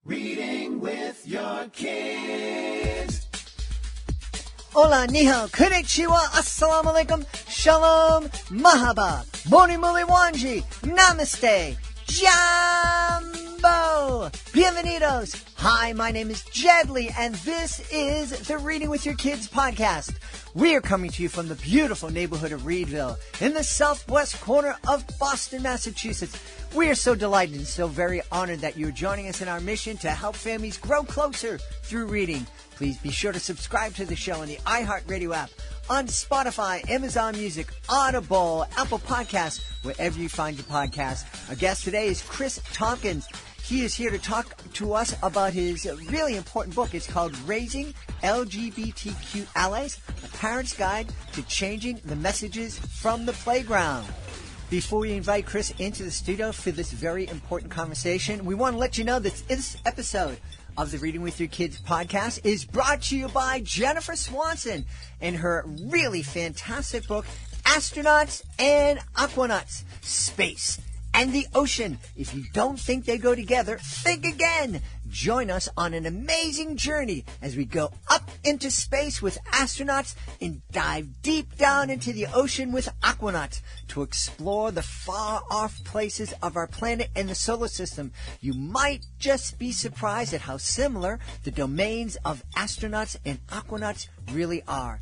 Reading with your kids. Hola, ni hao, konnichiwa, assalamu alaikum, shalom, mahaba, boni muli wanji, namaste, jambo, bienvenidos. Hi, my name is Jedley, and this is the Reading with Your Kids podcast. We are coming to you from the beautiful neighborhood of Reedville in the southwest corner of Boston, Massachusetts. We are so delighted and so very honored that you're joining us in our mission to help families grow closer through reading. Please be sure to subscribe to the show on the iHeartRadio app, on Spotify, Amazon Music, Audible, Apple Podcasts, wherever you find your podcast. Our guest today is Chris Tompkins. He is here to talk to us about his really important book. It's called Raising LGBTQ Allies, A Parent's Guide to Changing the Messages from the Playground. Before we invite Chris into the studio for this very important conversation, we want to let you know that this episode of the Reading with Your Kids podcast is brought to you by Jennifer Swanson and her really fantastic book, Astronauts and Aquanauts, Space and the Ocean. If you don't think they go together, think again. Join us on an amazing journey as we go up into space with astronauts and dive deep down into the ocean with aquanauts to explore the far-off places of our planet and the solar system. You might just be surprised at how similar the domains of astronauts and aquanauts really are.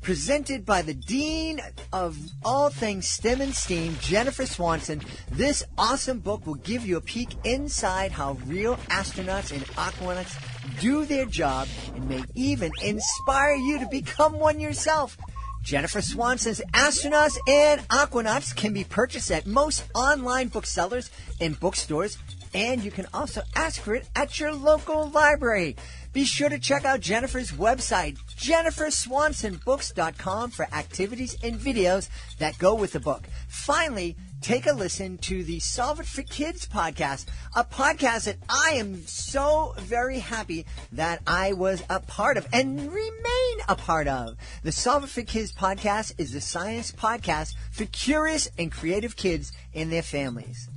Presented by the Dean of all things STEM and STEAM, Jennifer Swanson, this awesome book will give you a peek inside how real astronauts and aquanauts do their job and may even inspire you to become one yourself. Jennifer Swanson's Astronauts and Aquanauts can be purchased at most online booksellers and bookstores, and you can also ask for it at your local library. Be sure to check out Jennifer's website, jenniferswansonbooks.com, for activities and videos that go with the book. Finally, take a listen to the Solve It for Kids podcast, a podcast that I am so very happy that I was a part of and remain a part of. The Solve It for Kids podcast is the science podcast for curious and creative kids and their families.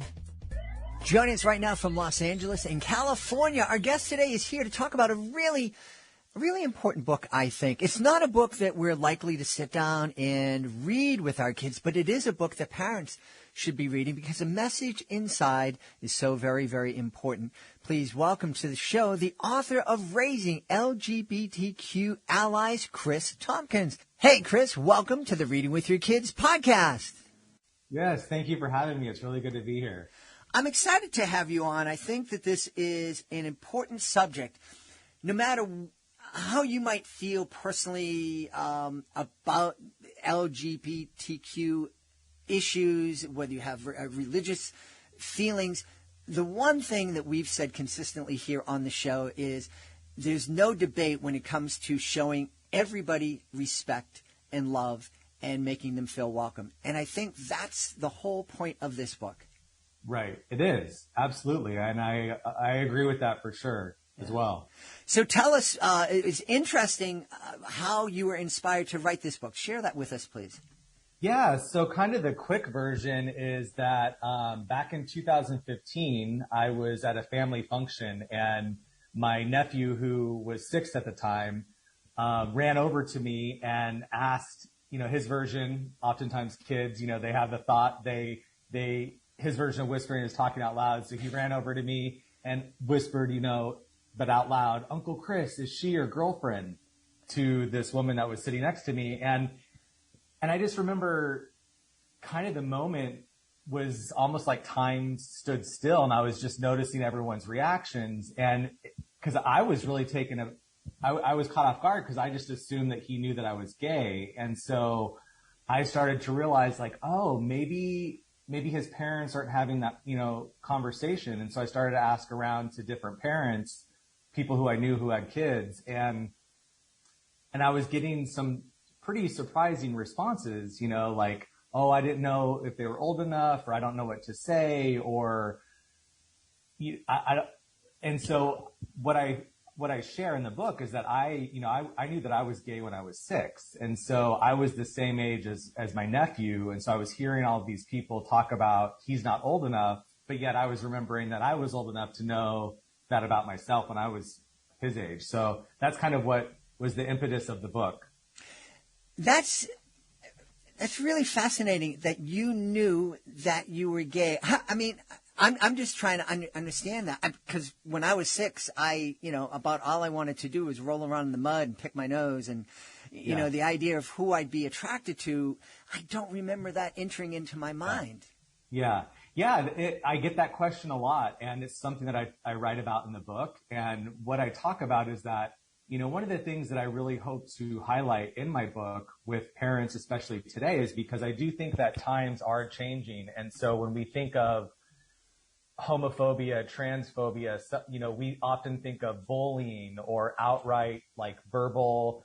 Joining us right now from Los Angeles in California, our guest today is here to talk about a really important book, I think. It's not a book that we're likely to sit down and read with our kids, but it is a book that parents should be reading because the message inside is so very, very important. Please welcome to the show the author of Raising LGBTQ Allies, Chris Tompkins. Hey, Chris, welcome to the Reading with Your Kids podcast. Yes, thank you for having me. It's really good to be here. I'm excited to have you on. I think that this is an important subject. No matter how you might feel personally about LGBTQ issues, whether you have religious feelings, the one thing that we've said consistently here on the show is there's no debate when it comes to showing everybody respect and love and making them feel welcome. And I think that's the whole point of this book. Right. It is. Absolutely. And I agree with that for sure as well. So tell us, it's interesting how you were inspired to write this book. Share that with us, please. Yeah. So kind of the quick version is that back in 2015, I was at a family function and my nephew, who was 6 at the time, ran over to me and asked, his version. Oftentimes kids, they have the thought his version of whispering is talking out loud. So he ran over to me and whispered, but out loud, "Uncle Chris, is she your girlfriend?" to this woman that was sitting next to me. And I just remember kind of the moment was almost like time stood still and I was just noticing everyone's reactions. And cause I was really I was caught off guard because I just assumed that he knew that I was gay. And so I started to realize maybe his parents aren't having that, conversation. And so I started to ask around to different parents, people who I knew who had kids. And I was getting some pretty surprising responses, like, "Oh, I didn't know if they were old enough," or "I don't know what to say," or, and so what I share in the book is that I knew that I was gay when I was 6. And so I was the same age as my nephew. And so I was hearing all of these people talk about he's not old enough, but yet I was remembering that I was old enough to know that about myself when I was his age. So that's kind of what was the impetus of the book. That's really fascinating that you knew that you were gay. I mean, I'm just trying to understand that, because when I was 6, about all I wanted to do was roll around in the mud and pick my nose, and you know, the idea of who I'd be attracted to, I don't remember that entering into my mind. Yeah. I get that question a lot, and it's something that I write about in the book. And what I talk about is that, you know, one of the things that I really hope to highlight in my book with parents, especially today, is because I do think that times are changing. And so when we think of homophobia, transphobia, you know, we often think of bullying or outright like verbal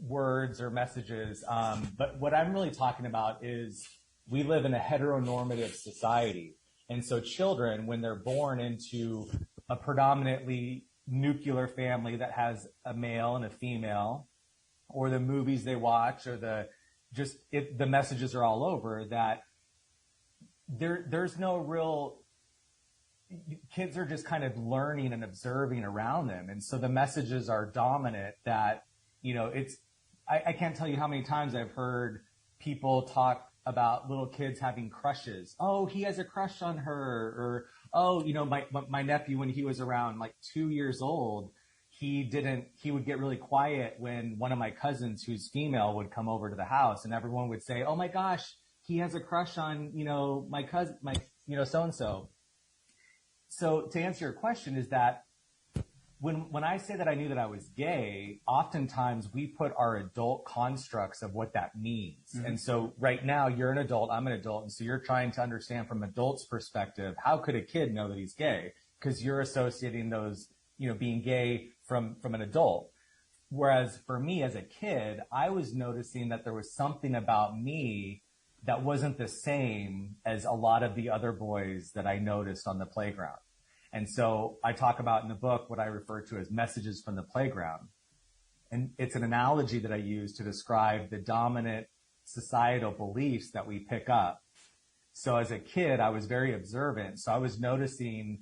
words or messages. But what I'm really talking about is we live in a heteronormative society. And so children, when they're born into a predominantly nuclear family that has a male and a female, or the movies they watch, or the messages are all over that there's no real, kids are just kind of learning and observing around them. And so the messages are dominant that, you know, I can't tell you how many times I've heard people talk about little kids having crushes. Oh, he has a crush on her. Or, oh, you know, my nephew, when he was around like 2 years old, he would get really quiet when one of my cousins who's female would come over to the house, and everyone would say, oh my gosh, he has a crush on, you know, my cousin, so-and-so. So to answer your question is that when I say that I knew that I was gay, oftentimes we put our adult constructs of what that means. Mm-hmm. And so right now you're an adult, I'm an adult. And so you're trying to understand from adult's perspective, how could a kid know that he's gay? Because you're associating those, you know, being gay from an adult. Whereas for me as a kid, I was noticing that there was something about me that wasn't the same as a lot of the other boys that I noticed on the playground. And so I talk about in the book what I refer to as messages from the playground. And it's an analogy that I use to describe the dominant societal beliefs that we pick up. So as a kid, I was very observant. So I was noticing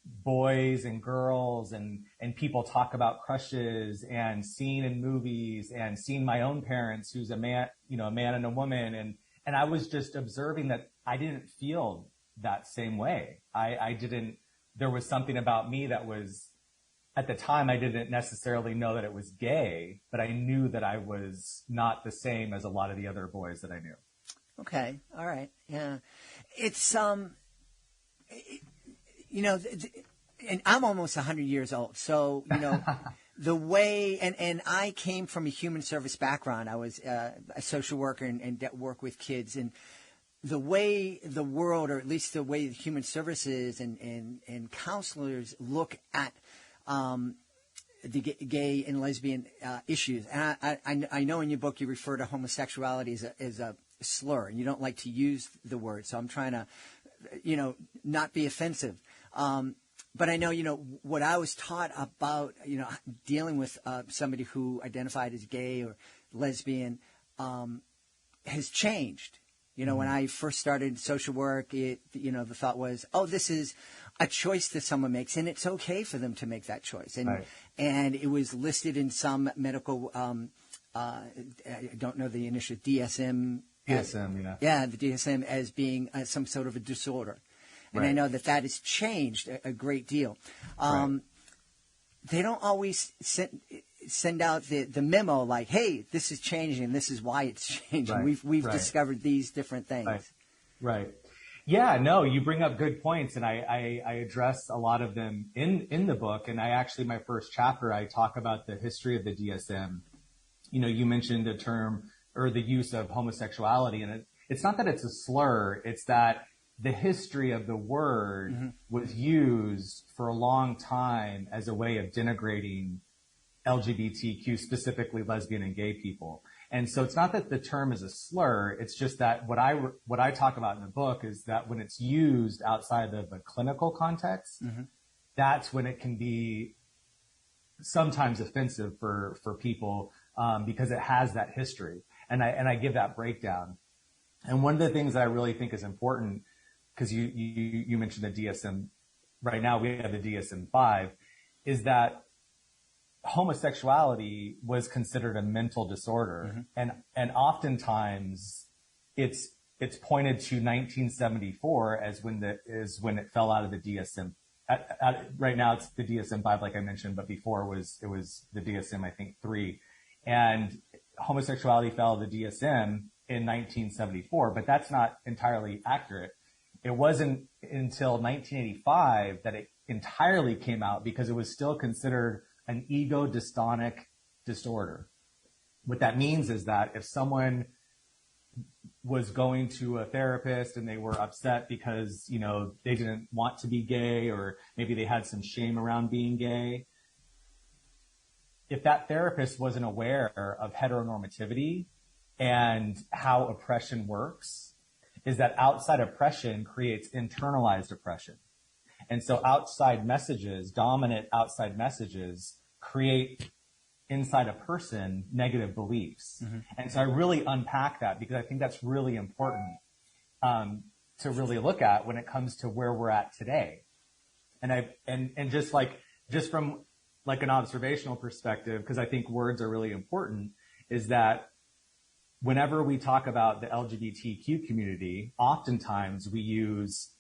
boys and girls and people talk about crushes and seeing in movies and seeing my own parents, who's a man and a woman. And I was just observing that I didn't feel that same way. There was something about me that was, at the time, I didn't necessarily know that it was gay, but I knew that I was not the same as a lot of the other boys that I knew. Okay. All right. Yeah. It's, you know, and I'm almost 100 years old. So, you know, the way, and I came from a human service background. I was a social worker and work with kids, and the way the world, or at least the way human services and counselors look at the gay and lesbian issues. And I know in your book you refer to homosexuality as a slur, and you don't like to use the word. So I'm trying to, you know, not be offensive. But I know, you know, what I was taught about, you know, dealing with somebody who identified as gay or lesbian has changed. You know, when I first started social work, the thought was, oh, this is a choice that someone makes, and it's okay for them to make that choice. And right. And it was listed in some medical, I don't know the initial, DSM. DSM, yeah. Yeah, the DSM as being some sort of a disorder. And right. I know that has changed a great deal. Right. They don't always send out the memo like, hey, this is changing, and this is why it's changing. Right. We've right. discovered these different things. Right. Yeah, no, you bring up good points, and I address a lot of them in the book. And my first chapter, I talk about the history of the DSM. You know, you mentioned the term or the use of homosexuality, and it's not that it's a slur, it's that the history of the word mm-hmm. was used for a long time as a way of denigrating LGBTQ, specifically lesbian and gay people. And so it's not that the term is a slur. It's just that what I talk about in the book is that when it's used outside of a clinical context, mm-hmm. that's when it can be sometimes offensive for people because it has that history. And I give that breakdown. And one of the things that I really think is important, because you mentioned the DSM right now we have the DSM-5, is that homosexuality was considered a mental disorder. And oftentimes it's pointed to 1974 as when it fell out of the DSM. Right now it's the DSM-5, like I mentioned, but before it was the DSM, I think 3. And homosexuality fell out of the DSM in 1974, but that's not entirely accurate. It wasn't until 1985 that it entirely came out, because it was still considered an ego dystonic disorder. What that means is that if someone was going to a therapist and they were upset because, they didn't want to be gay, or maybe they had some shame around being gay, if that therapist wasn't aware of heteronormativity and how oppression works, is that outside oppression creates internalized oppression. And so dominant outside messages create inside a person negative beliefs. And so I really unpack that, because I think that's really important to really look at when it comes to where we're at today. And just from like an observational perspective, because I think words are really important, is that whenever we talk about the LGBTQ community, oftentimes we use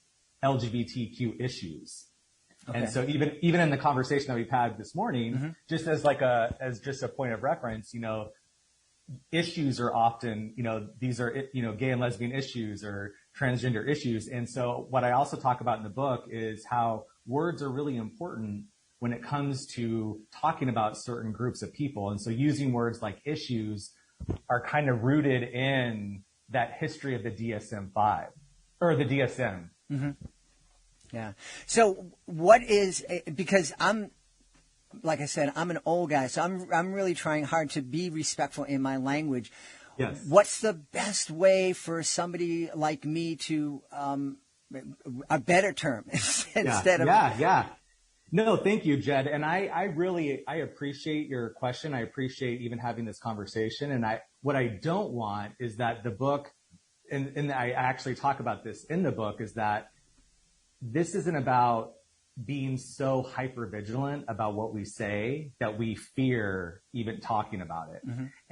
LGBTQ issues. Okay. And so even in the conversation that we've had this morning, just as just a point of reference, issues are often, these are, gay and lesbian issues or transgender issues. And so what I also talk about in the book is how words are really important when it comes to talking about certain groups of people. And so using words like issues are kind of rooted in that history of the DSM-5 or the DSM. Yeah. So what is, because like I said, I'm an old guy, so I'm really trying hard to be respectful in my language. Yes. What's the best way for somebody like me to, a better term instead of. Yeah. No, thank you, Jed. And I really appreciate your question. I appreciate even having this conversation. And what I don't want is that the book, and I actually talk about this in the book, is that this isn't about being so hyper vigilant about what we say that we fear even talking about it.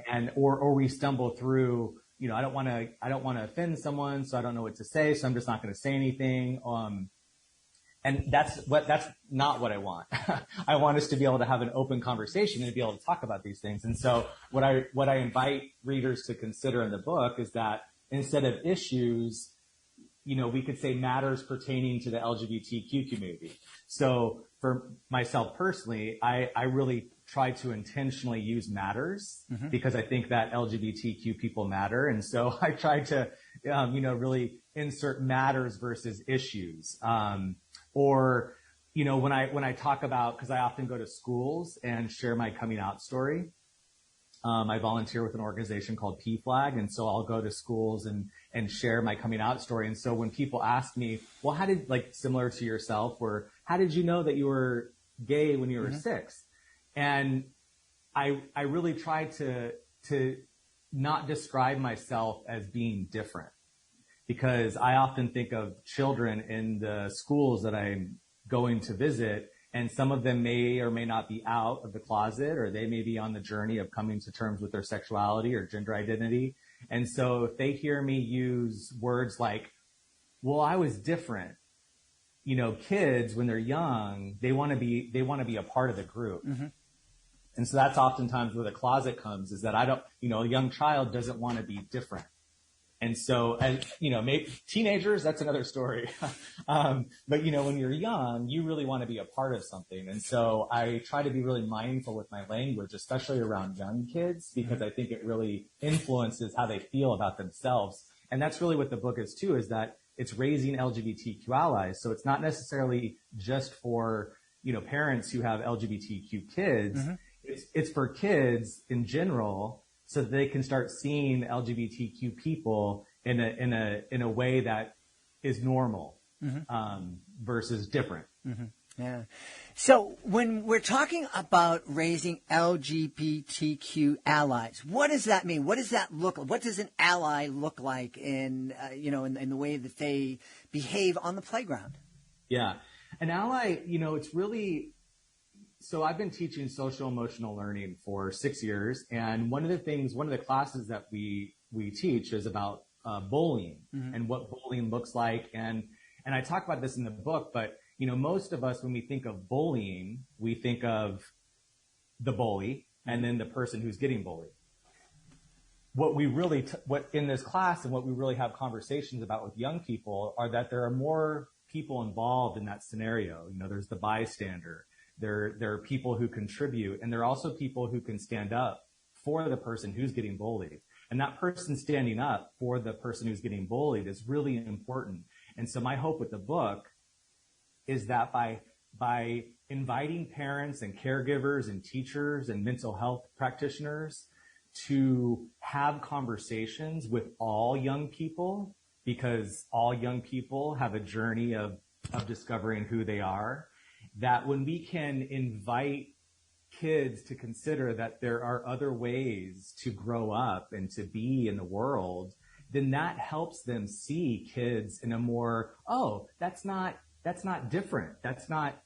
And, or we stumble through, I don't want to offend someone, so I don't know what to say, so I'm just not going to say anything. And that's not what I want. I want us to be able to have an open conversation and to be able to talk about these things. And so what I invite readers to consider in the book is that instead of issues, we could say matters pertaining to the LGBTQ community. So for myself personally, I really try to intentionally use matters because I think that LGBTQ people matter. And so I try to, really insert matters versus issues. Or, when I talk about, because I often go to schools and share my coming out story. I volunteer with an organization called PFLAG. And so I'll go to schools and share my coming out story. And so when people ask me, well, how did, similar to yourself, or how did you know that you were gay when you were 6? And I really try to not describe myself as being different, because I often think of children in the schools that I'm going to visit, and some of them may or may not be out of the closet, or they may be on the journey of coming to terms with their sexuality or gender identity. And so if they hear me use words like, well, I was different, kids, when they're young, they want to be a part of the group. And so that's oftentimes where the closet comes, is that a young child doesn't want to be different. And so, maybe teenagers, that's another story. But, when you're young, you really want to be a part of something. And so I try to be really mindful with my language, especially around young kids, because I think it really influences how they feel about themselves. And that's really what the book is too, is that it's raising LGBTQ allies. So it's not necessarily just for, parents who have LGBTQ kids. It's for kids in general, so that they can start seeing LGBTQ people in a way that is normal versus different. Yeah. So when we're talking about raising LGBTQ allies, what does that mean? What does that look like? What does an ally look like in the way that they behave on the playground? Yeah. An ally, it's really, so I've been teaching social emotional learning for 6 years. And one of the classes that we teach is about bullying and what bullying looks like. And I talk about this in the book, but most of us, when we think of bullying, we think of the bully and then the person who's getting bullied. What in this class and what we really have conversations about with young people are that there are more people involved in that scenario. There's the bystander. There are people who contribute, and there are also people who can stand up for the person who's getting bullied. And that person standing up for the person who's getting bullied is really important. And so my hope with the book is that by inviting parents and caregivers and teachers and mental health practitioners to have conversations with all young people, because all young people have a journey of discovering who they are, that when we can invite kids to consider that there are other ways to grow up and to be in the world, then that helps them see kids in a more, that's not different. That's not,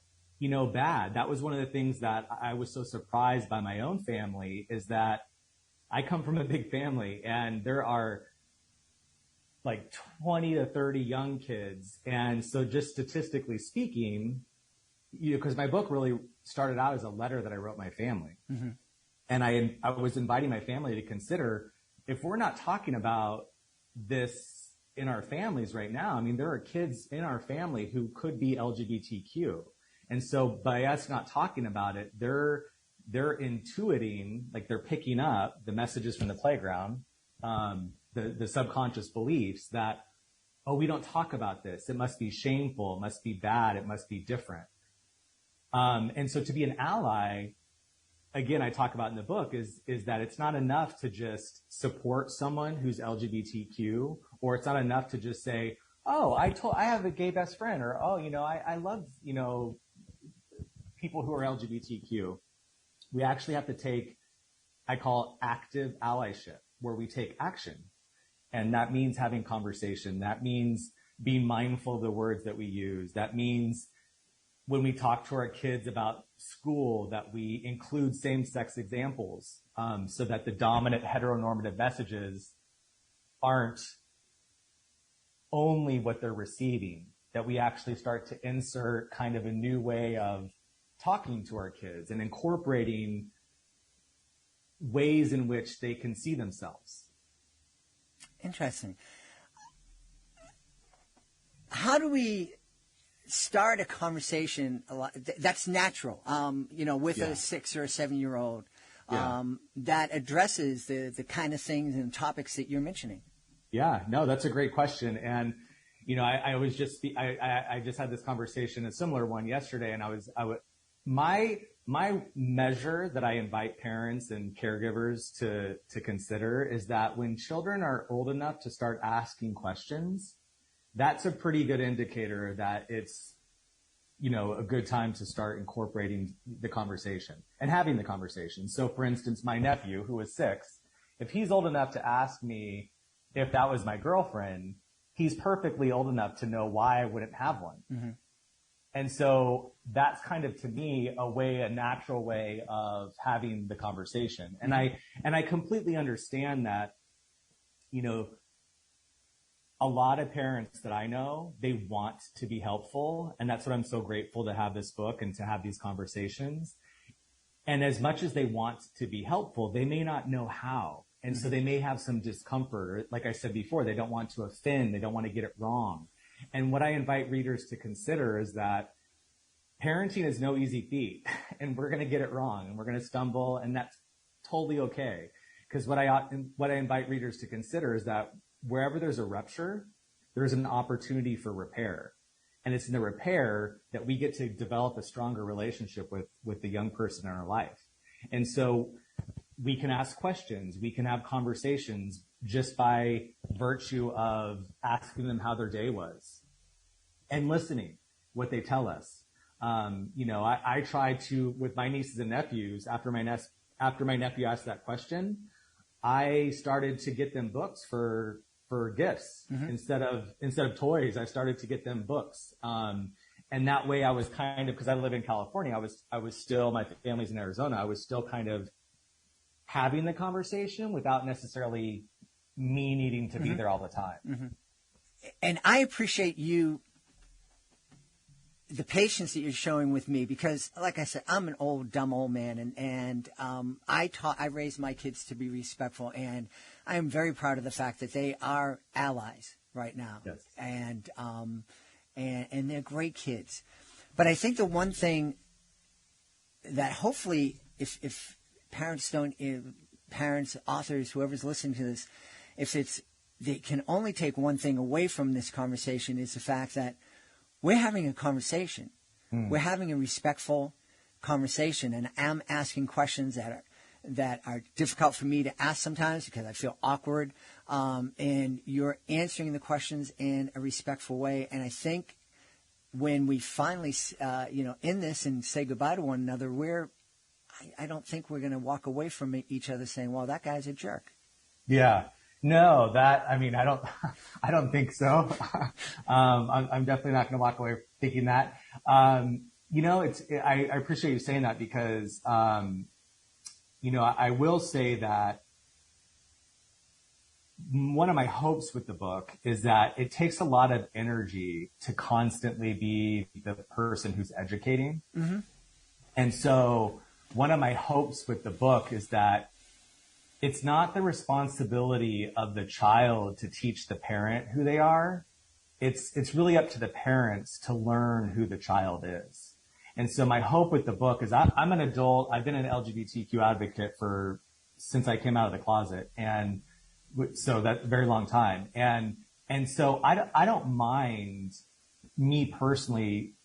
bad. That was one of the things that I was so surprised by my own family, is that I come from a big family and there are like 20 to 30 young kids. And so just statistically speaking, because my book really started out as a letter that I wrote my family. Mm-hmm. And I was inviting my family to consider, if we're not talking about this in our families right now, there are kids in our family who could be LGBTQ. And so by us not talking about it, they're intuiting, like they're picking up the messages from the playground, the subconscious beliefs that, we don't talk about this. It must be shameful. It must be bad. It must be different. And so to be an ally, again, I talk about in the book is that it's not enough to just support someone who's LGBTQ, or it's not enough to just say, I have a gay best friend, or, I love, people who are LGBTQ. We actually have to take, I call active allyship, where we take action. And that means having conversation. That means being mindful of the words that we use. That means when we talk to our kids about school, that we include same-sex examples, so that the dominant heteronormative messages aren't only what they're receiving, that we actually start to insert kind of a new way of talking to our kids and incorporating ways in which they can see themselves. Interesting. How do we start a conversation that's natural, with a 6 or a 7-year-old, that addresses the kind of things and topics that you're mentioning? Yeah, no, that's a great question. And, I just had this conversation, a similar one yesterday, and my measure that I invite parents and caregivers to consider is that when children are old enough to start asking questions, that's a pretty good indicator that it's, a good time to start incorporating the conversation and having the conversation. So for instance, my nephew, who is 6, if he's old enough to ask me if that was my girlfriend, he's perfectly old enough to know why I wouldn't have one. Mm-hmm. And so that's kind of, to me, a natural way of having the conversation. And I completely understand that, a lot of parents that I know, they want to be helpful. And that's what I'm so grateful to have this book and to have these conversations. And as much as they want to be helpful, they may not know how. And so they may have some discomfort. Like I said before, they don't want to offend. They don't want to get it wrong. And what I invite readers to consider is that parenting is no easy feat, and we're going to get it wrong, and we're going to stumble, and that's totally okay. Because what I invite readers to consider is that wherever there's a rupture, there's an opportunity for repair. And it's in the repair that we get to develop a stronger relationship with the young person in our life. And so we can ask questions, we can have conversations just by virtue of asking them how their day was and listening what they tell us. I try to, with my nieces and nephews, after my nephew asked that question, I started to get them books for gifts. Mm-hmm. Instead of toys. I started to get them books. And And that way I was kind of, because I live in California, I was still, my family's in Arizona, I was still kind of having the conversation without necessarily me needing to be there all the time. And I appreciate the patience that you're showing with me, because like I said, I'm an dumb old man, and I raised my kids to be respectful, and I am very proud of the fact that they are allies right now. Yes. And they're great kids. But I think the one thing that hopefully if parents parents, authors, whoever's listening to this, they can only take one thing away from this conversation, is the fact that we're having a conversation. We're having a respectful conversation, and I'm asking questions that are difficult for me to ask sometimes because I feel awkward, and you're answering the questions in a respectful way. And I think when we finally, end this and say goodbye to one another, I don't think we're going to walk away from each other saying, well, that guy's a jerk. Yeah. No, I don't think so. I'm definitely not going to walk away thinking that. I appreciate you saying that because, I will say that one of my hopes with the book is that it takes a lot of energy to constantly be the person who's educating. And so one of my hopes with the book is that it's not the responsibility of the child to teach the parent who they are. It's really up to the parents to learn who the child is. And so my hope with the book is I'm an adult. I've been an LGBTQ advocate since I came out of the closet. And so that's a very long time. And so I don't mind, me personally,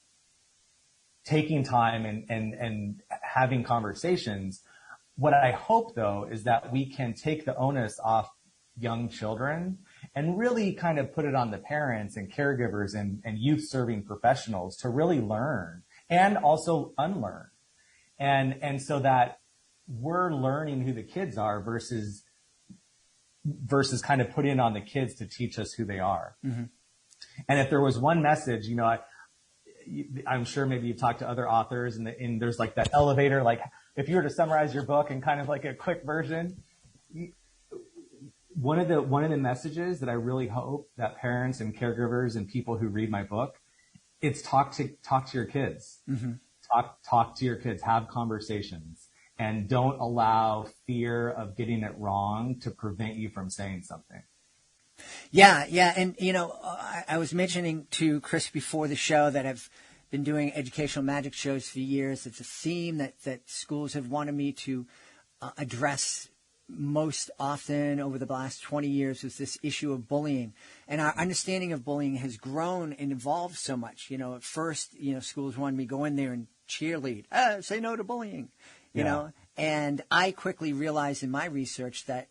taking time and having conversations. What I hope, though, is that we can take the onus off young children and really kind of put it on the parents and caregivers and youth serving professionals to really learn and also unlearn. And so that we're learning who the kids are versus kind of putting it on the kids to teach us who they are. And if there was one message, I'm sure maybe you've talked to other authors and there's like that elevator, like if you were to summarize your book in kind of like a quick version, one of the messages that I really hope that parents and caregivers and people who read my book, it's talk to your kids, talk to your kids, have conversations, and don't allow fear of getting it wrong to prevent you from saying something. Yeah. And, I was mentioning to Chris before the show that I've been doing educational magic shows for years. It's a theme that schools have wanted me to address most often over the last 20 years, is this issue of bullying. And our understanding of bullying has grown and evolved so much. At first, schools wanted me to go in there and cheerlead, say no to bullying, you know. And I quickly realized in my research that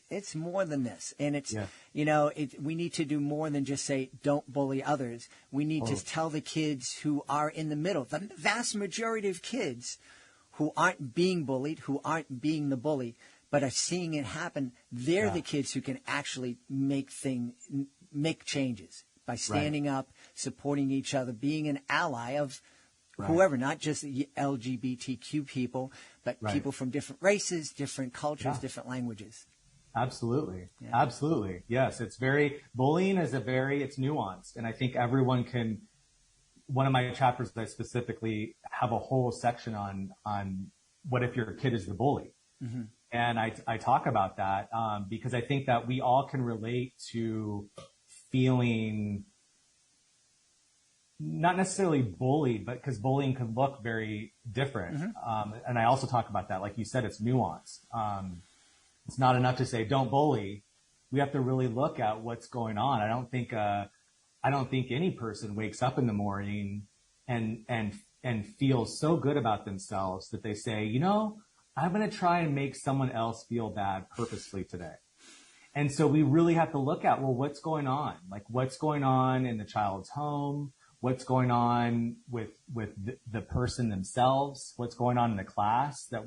it's more than this. And it's, we need to do more than just say, don't bully others. We need to tell the kids who are in the middle, the vast majority of kids who aren't being bullied, who aren't being the bully, but are seeing it happen. They're the kids who can actually make changes by standing up, supporting each other, being an ally of whoever, not just LGBTQ people, but people from different races, different cultures, different languages. Absolutely. Yeah. Absolutely. Yes. Bullying is it's nuanced. And I think everyone can, one of my chapters I specifically have a whole section on what if your kid is the bully. And I talk about that, because I think that we all can relate to feeling not necessarily bullied, but because bullying can look very different. And I also talk about that. Like you said, it's nuanced. It's not enough to say, don't bully. We have to really look at what's going on. I don't think any person wakes up in the morning and feels so good about themselves that they say, I'm going to try and make someone else feel bad purposely today. And so we really have to look at, what's going on? Like what's going on in the child's home? What's going on with the person themselves? What's going on in the class that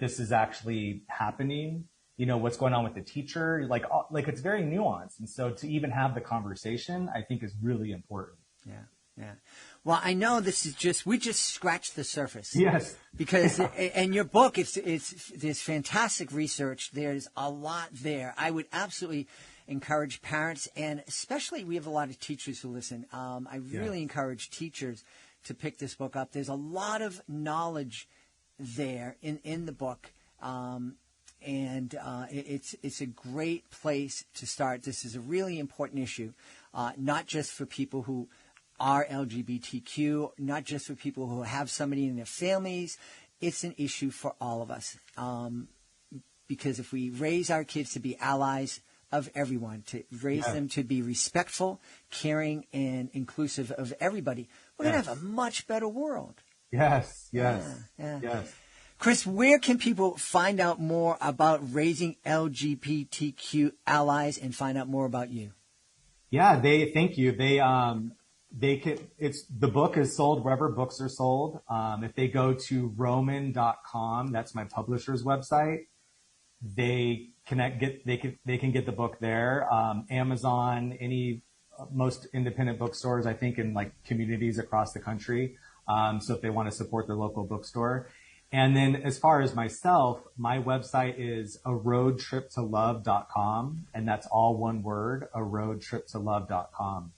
this is actually happening? What's going on with the teacher? Like it's very nuanced. And so to even have the conversation, I think is really important. Yeah. Yeah. Well, I know we just scratched the surface. Yes. Because in your book, there's fantastic research. There's a lot there. I would absolutely encourage parents, and especially we have a lot of teachers who listen. I really encourage teachers to pick this book up. There's a lot of knowledge there in the book. It's a great place to start. This is a really important issue, not just for people who are LGBTQ, not just for people who have somebody in their families. It's an issue for all of us. Because if we raise our kids to be allies of everyone, to raise them to be respectful, caring, and inclusive of everybody, we're going to have a much better world. Yes. Chris, where can people find out more about raising LGBTQ allies and find out more about you? Yeah, thank you. The book is sold wherever books are sold. If they go to roman.com, that's my publisher's website, they can get the book there. Amazon, most independent bookstores, I think, in like communities across the country. So if they want to support their local bookstore. And then as far as myself, my website is aroadtriptolove.com, and that's all one word, aroadtriptolove.com.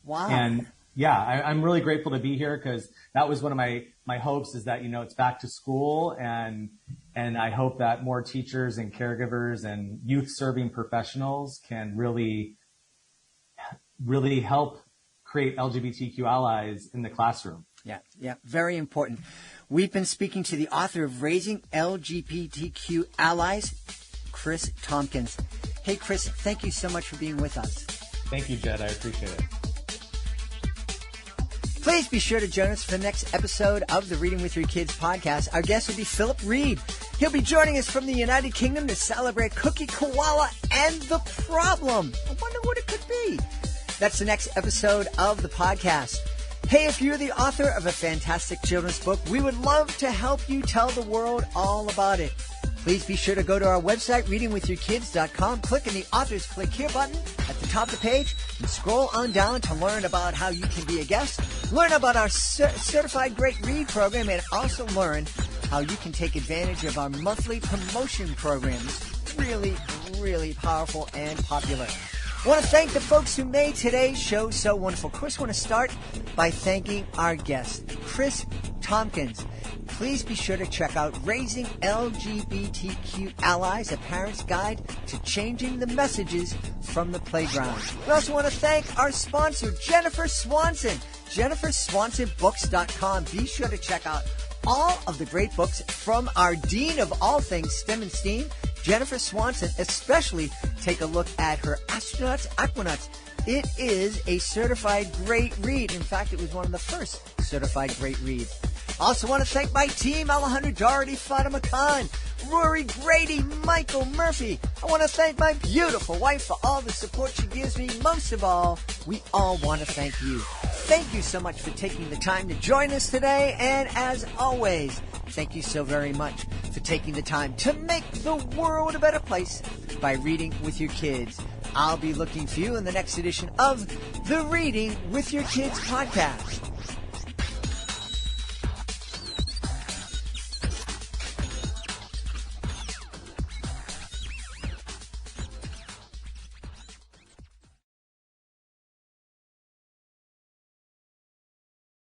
Wow. And I'm really grateful to be here because that was one of my hopes is that, it's back to school, and I hope that more teachers and caregivers and youth serving professionals can really, really help create LGBTQ allies in the classroom. Yeah, very important. We've been speaking to the author of Raising LGBTQ Allies, Chris Tompkins. Hey, Chris, thank you so much for being with us. Thank you, Jed. I appreciate it. Please be sure to join us for the next episode of the Reading with Your Kids podcast. Our guest will be Philip Reed. He'll be joining us from the United Kingdom to celebrate Cookie Koala and the Problem. I wonder what it could be. That's the next episode of the podcast. Hey, if you're the author of a fantastic children's book, we would love to help you tell the world all about it. Please be sure to go to our website, readingwithyourkids.com, click on the Authors Click Here button at the top of the page, and scroll on down to learn about how you can be a guest, learn about our Certified Great Read program, and also learn how you can take advantage of our monthly promotion programs. Really, really powerful and popular. I want to thank the folks who made today's show so wonderful. Chris, I want to start by thanking our guest, Chris Tompkins. Please be sure to check out Raising LGBTQ Allies, a parent's guide to changing the messages from the playground. We also want to thank our sponsor, Jennifer Swanson, jenniferswansonbooks.com. Be sure to check out all of the great books from our Dean of all things STEM and STEAM, Jennifer Swanson. Especially take a look at her Astronauts, Aquanauts. It is a certified great read. In fact, it was one of the first certified great reads. Also want to thank my team, Alejandro Doherty, Fatima Khan, Rory Grady, Michael Murphy. I want to thank my beautiful wife for all the support she gives me. Most of all, we all want to thank you. Thank you so much for taking the time to join us today. And as always, thank you so very much for taking the time to make the world a better place by reading with your kids. I'll be looking for you in the next edition of the Reading with Your Kids podcast.